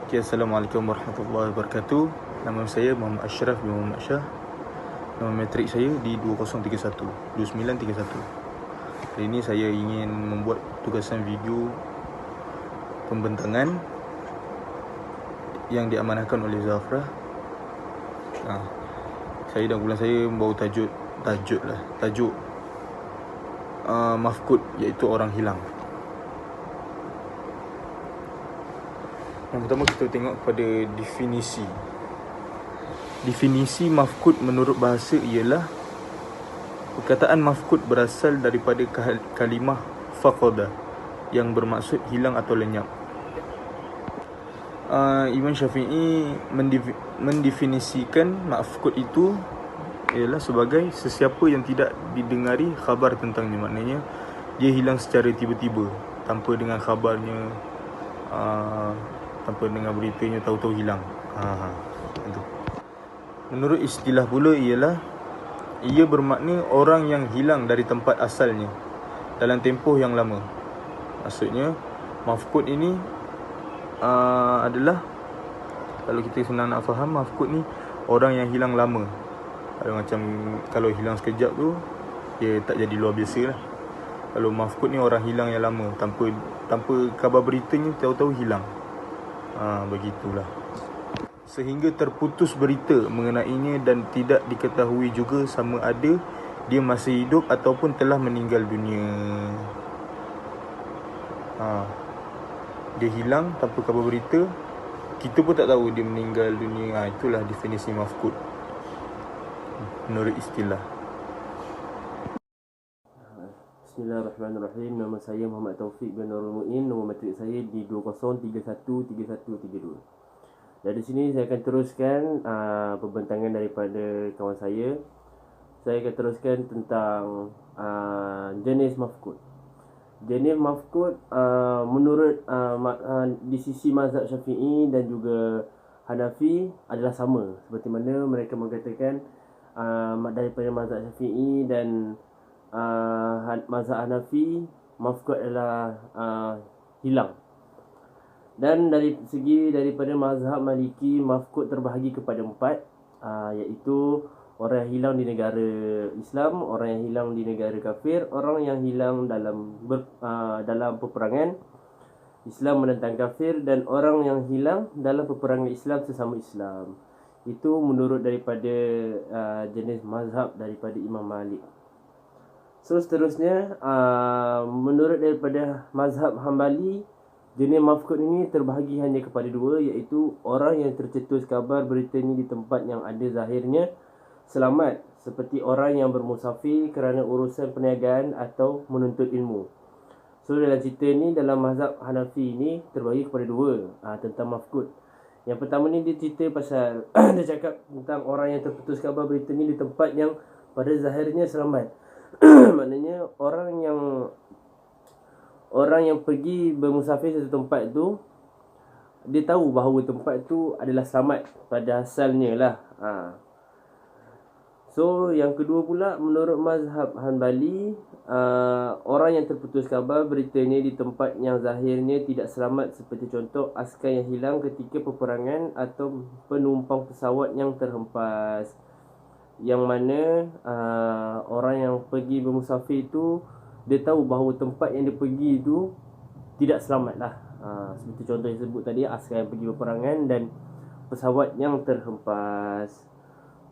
Okay, Assalamualaikum warahmatullahi wabarakatuh. Nama saya Muhammad Ashraf bin Muhammad Shah. Nama matrik saya di 2931. Hari ini saya ingin membuat tugasan video pembentangan yang diamanahkan oleh Zafrah. Saya dan kumpulan saya membawa tajuk mafkud, iaitu orang hilang. Yang pertama kita tengok pada definisi. Definisi mafkud menurut bahasa ialah perkataan mafkud berasal daripada kalimah faqada yang bermaksud hilang atau lenyap. Imam Syafi'i mendefinisikan mafkud itu ialah sebagai sesiapa yang tidak didengari khabar tentangnya. Maknanya dia hilang secara tiba-tiba, tanpa dengan khabarnya, tanpa dengan beritanya, tahu-tahu hilang. Itu. Menurut istilah pula ialah ia bermakna orang yang hilang dari tempat asalnya dalam tempoh yang lama. Maksudnya mafkud ini adalah, kalau kita senang nak faham, mafkud ni orang yang hilang lama. Kalau hilang sekejap tu dia tak jadi luar biasa lah. Kalau mafkud ni orang hilang yang lama, tanpa khabar beritanya, tahu-tahu hilang. Begitulah. Sehingga terputus berita mengenainya dan tidak diketahui juga sama ada dia masih hidup ataupun telah meninggal dunia. Dia hilang tanpa khabar berita, kita pun tak tahu dia meninggal dunia. Itulah definisi mafkud menurut istilah. Bismillahirrahmanirrahim. Nama saya Muhammad Taufik bin Nurul Mu'in. Nombor matrik saya di 20313132. Dari sini saya akan teruskan pembentangan daripada kawan saya. Saya akan teruskan tentang jenis mafkud. Jenis mafkud menurut di sisi mazhab Syafi'i dan juga Hanafi adalah sama. Seperti mana mereka mengatakan daripada mazhab Syafi'i dan mazhab Hanafi, mafkud adalah hilang. Dan daripada mazhab Maliki, mafkud terbahagi kepada 4, iaitu orang yang hilang di negara Islam, orang yang hilang di negara kafir, orang yang hilang dalam peperangan Islam menentang kafir, dan orang yang hilang dalam peperangan Islam sesama Islam. Itu menurut daripada jenis mazhab daripada Imam Malik. So seterusnya, menurut daripada mazhab Hambali, jenis mafkud ini terbahagi hanya kepada 2, iaitu orang yang tercetus kabar beritanya di tempat yang ada zahirnya selamat, seperti orang yang bermusafir kerana urusan perniagaan atau menuntut ilmu. So dalam cerita ni, dalam mazhab Hanafi ni terbahagi kepada 2 tentang mafkud. Yang pertama ni dia cerita pasal dia cakap tentang orang yang terputus kabar beritanya di tempat yang pada zahirnya selamat. Maknanya orang yang pergi bermusafir satu tempat tu, dia tahu bahawa tempat tu adalah selamat pada asalnya lah. So yang kedua pula, menurut mazhab Hanbali, orang yang terputus kabar beritanya di tempat yang zahirnya tidak selamat, seperti contoh askar yang hilang ketika peperangan atau penumpang pesawat yang terhempas. Yang mana orang yang pergi bermusafir tu, dia tahu bahawa tempat yang dia pergi tu tidak selamat lah. Seperti contoh yang sebut tadi, askar yang pergi berperangan dan pesawat yang terhempas.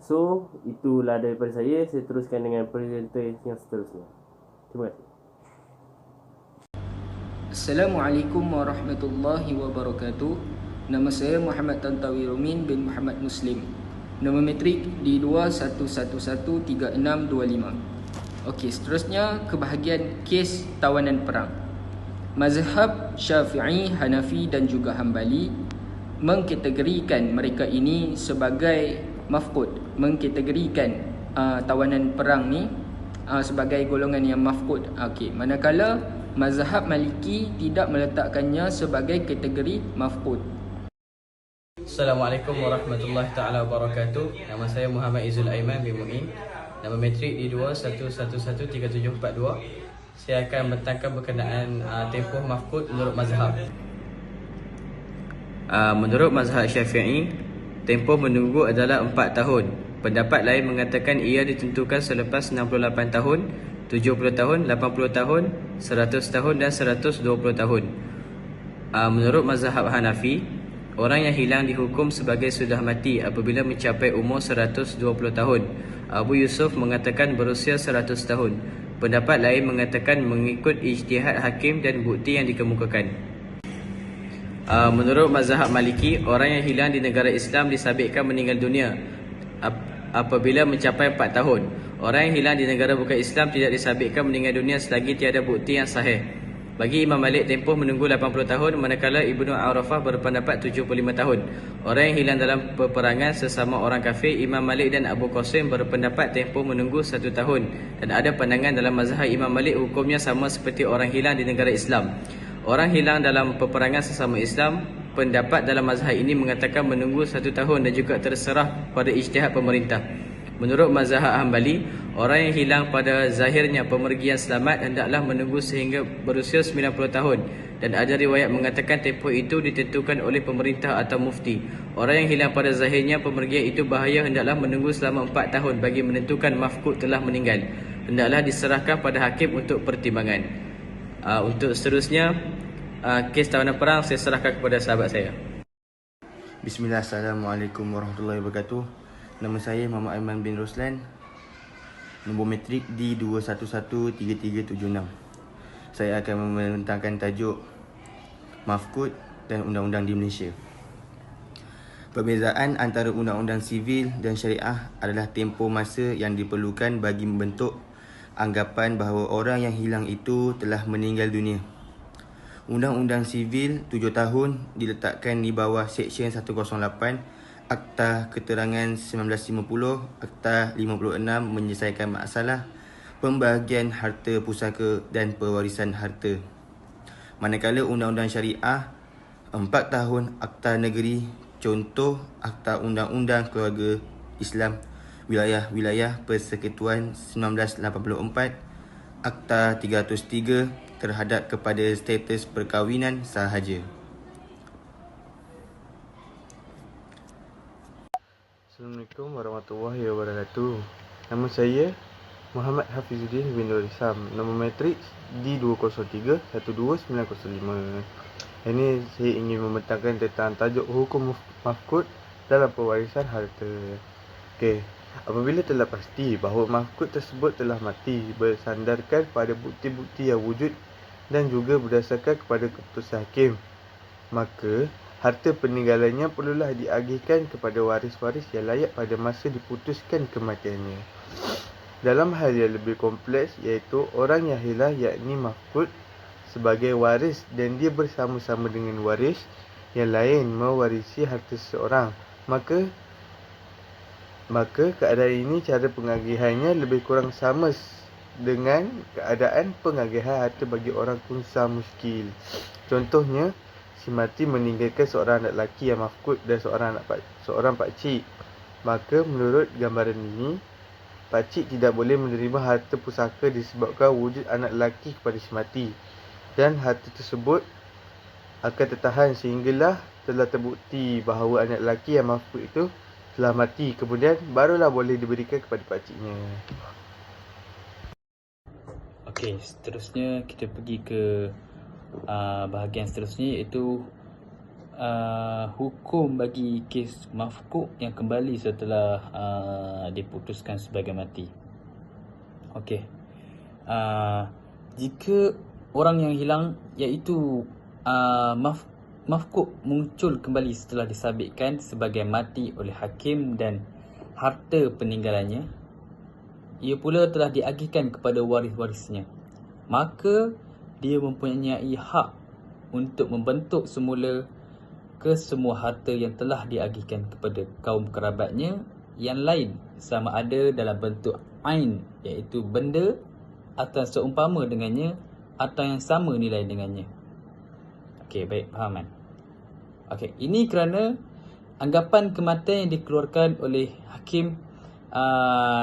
So itulah daripada saya. Saya teruskan dengan presenter yang seterusnya. Terima kasih. Assalamualaikum warahmatullahi wabarakatuh. Nama saya Muhammad Tantawi Rumin bin Muhammad Muslim. Nama matrik di 21113625. Okey, seterusnya kebahagian kes tawanan perang. Mazhab Syafi'i, Hanafi dan juga Hambali mengkategorikan mereka ini sebagai mafkud, mengkategorikan tawanan perang ni sebagai golongan yang mafkud. Okey, manakala mazhab Maliki tidak meletakkannya sebagai kategori mafkud. Assalamualaikum warahmatullahi taala wabarakatuh. Nama saya Muhammad Izul Aiman bin Mu'in. Nama matrik di 21113742. Saya akan membentangkan berkenaan tempoh mafkud menurut mazhab. Menurut mazhab Syafi'i, tempoh menunggu adalah 4 tahun. Pendapat lain mengatakan ia ditentukan selepas 68 tahun, 70 tahun, 80 tahun, 100 tahun dan 120 tahun. Menurut mazhab Hanafi, orang yang hilang dihukum sebagai sudah mati apabila mencapai umur 120 tahun. Abu Yusuf mengatakan berusia 100 tahun. Pendapat lain mengatakan mengikut ijtihad hakim dan bukti yang dikemukakan. Menurut mazhab Maliki, orang yang hilang di negara Islam disabitkan meninggal dunia apabila mencapai 4 tahun. Orang yang hilang di negara bukan Islam tidak disabitkan meninggal dunia selagi tiada bukti yang sahih. Bagi Imam Malik, tempoh menunggu 80 tahun, manakala Ibnu Arafah berpendapat 75 tahun. Orang yang hilang dalam peperangan sesama orang kafir, Imam Malik dan Abu Qasim berpendapat tempoh menunggu 1 tahun. Dan ada pandangan dalam mazhab Imam Malik hukumnya sama seperti orang hilang di negara Islam. Orang hilang dalam peperangan sesama Islam, pendapat dalam mazhab ini mengatakan menunggu 1 tahun dan juga terserah pada ijtihad pemerintah. Menurut mazhab Hanbali, orang yang hilang pada zahirnya pemergian selamat hendaklah menunggu sehingga berusia 90 tahun. Dan ada riwayat mengatakan tempoh itu ditentukan oleh pemerintah atau mufti. Orang yang hilang pada zahirnya pemergian itu bahaya hendaklah menunggu selama 4 tahun bagi menentukan mafqud telah meninggal. Hendaklah diserahkan pada hakim untuk pertimbangan. Untuk seterusnya, kes tawanan perang saya serahkan kepada sahabat saya. Bismillah, Assalamualaikum warahmatullahi wabarakatuh. Nama saya Muhammad Aiman bin Roslan. Nombor metrik D2113376. Saya akan membentangkan tajuk Mafqud dan Undang-Undang di Malaysia. Perbezaan antara Undang-Undang Sivil dan Syariah adalah tempoh masa yang diperlukan bagi membentuk anggapan bahawa orang yang hilang itu telah meninggal dunia. Undang-Undang Sivil 7 tahun diletakkan di bawah Seksyen 108 Akta Keterangan 1950, Akta 56 menyelesaikan masalah pembahagian harta pusaka dan pewarisan harta. Manakala Undang-Undang Syariah 4 tahun Akta Negeri, contoh Akta Undang-Undang Keluarga Islam, Wilayah-Wilayah Persekutuan 1984, Akta 303 terhadap kepada status perkahwinan sahaja. Assalamualaikum warahmatullahi wabarakatuh. Nama saya Muhammad Hafizuddin bin Nur Isam. Nombor matrik D203-12905. Ini saya ingin membentangkan tentang tajuk hukum mafqud dalam pewarisan harta. Okey. Apabila telah pasti bahawa mafqud tersebut telah mati bersandarkan pada bukti-bukti yang wujud dan juga berdasarkan kepada keputusan hakim, maka harta peninggalannya perlulah diagihkan kepada waris-waris yang layak pada masa diputuskan kematiannya. Dalam hal yang lebih kompleks, iaitu orang yang hilang yakni mafqud sebagai waris dan dia bersama-sama dengan waris yang lain mewarisi harta seseorang, maka keadaan ini cara pengagihannya lebih kurang sama dengan keadaan pengagihan harta bagi orang kunsa muskil. Contohnya, si mati meninggalkan seorang anak lelaki yang mafqud dan seorang pakcik. Maka menurut gambaran ini, pakcik tidak boleh menerima harta pusaka disebabkan wujud anak lelaki kepada si mati, dan harta tersebut akan tertahan sehinggalah telah terbukti bahawa anak lelaki yang mafqud itu telah mati, kemudian barulah boleh diberikan kepada pakciknya. Okey, seterusnya kita pergi ke bahagian seterusnya, iaitu hukum bagi kes mafqud yang kembali setelah diputuskan sebagai mati. Okey, jika orang yang hilang iaitu mafqud muncul kembali setelah disabitkan sebagai mati oleh hakim dan harta peninggalannya ia pula telah diagihkan kepada waris-warisnya, maka dia mempunyai hak untuk membentuk semula kesemua harta yang telah diagihkan kepada kaum kerabatnya yang lain, sama ada dalam bentuk ain iaitu benda atau seumpama dengannya atau yang sama nilai dengannya. Okey, baik, faham kan? Okey, ini kerana anggapan kematian yang dikeluarkan oleh hakim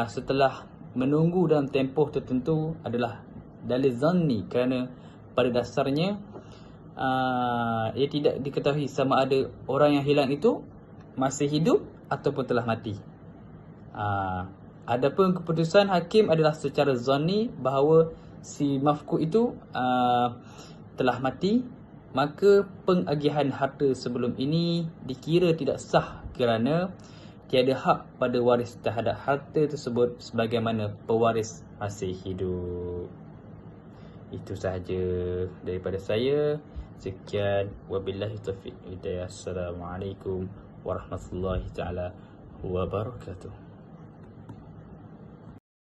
setelah menunggu dalam tempoh tertentu adalah dalil zanni, kerana pada dasarnya ia tidak diketahui sama ada orang yang hilang itu masih hidup ataupun telah mati. Adapun keputusan hakim adalah secara zanni bahawa si mafqud itu telah mati, maka pengagihan harta sebelum ini dikira tidak sah kerana tiada hak pada waris terhadap harta tersebut sebagaimana pewaris masih hidup. Itu sahaja daripada saya. Sekian, wabillahi taufiq hidayah. Assalamualaikum warahmatullahi taala wabarakatuh.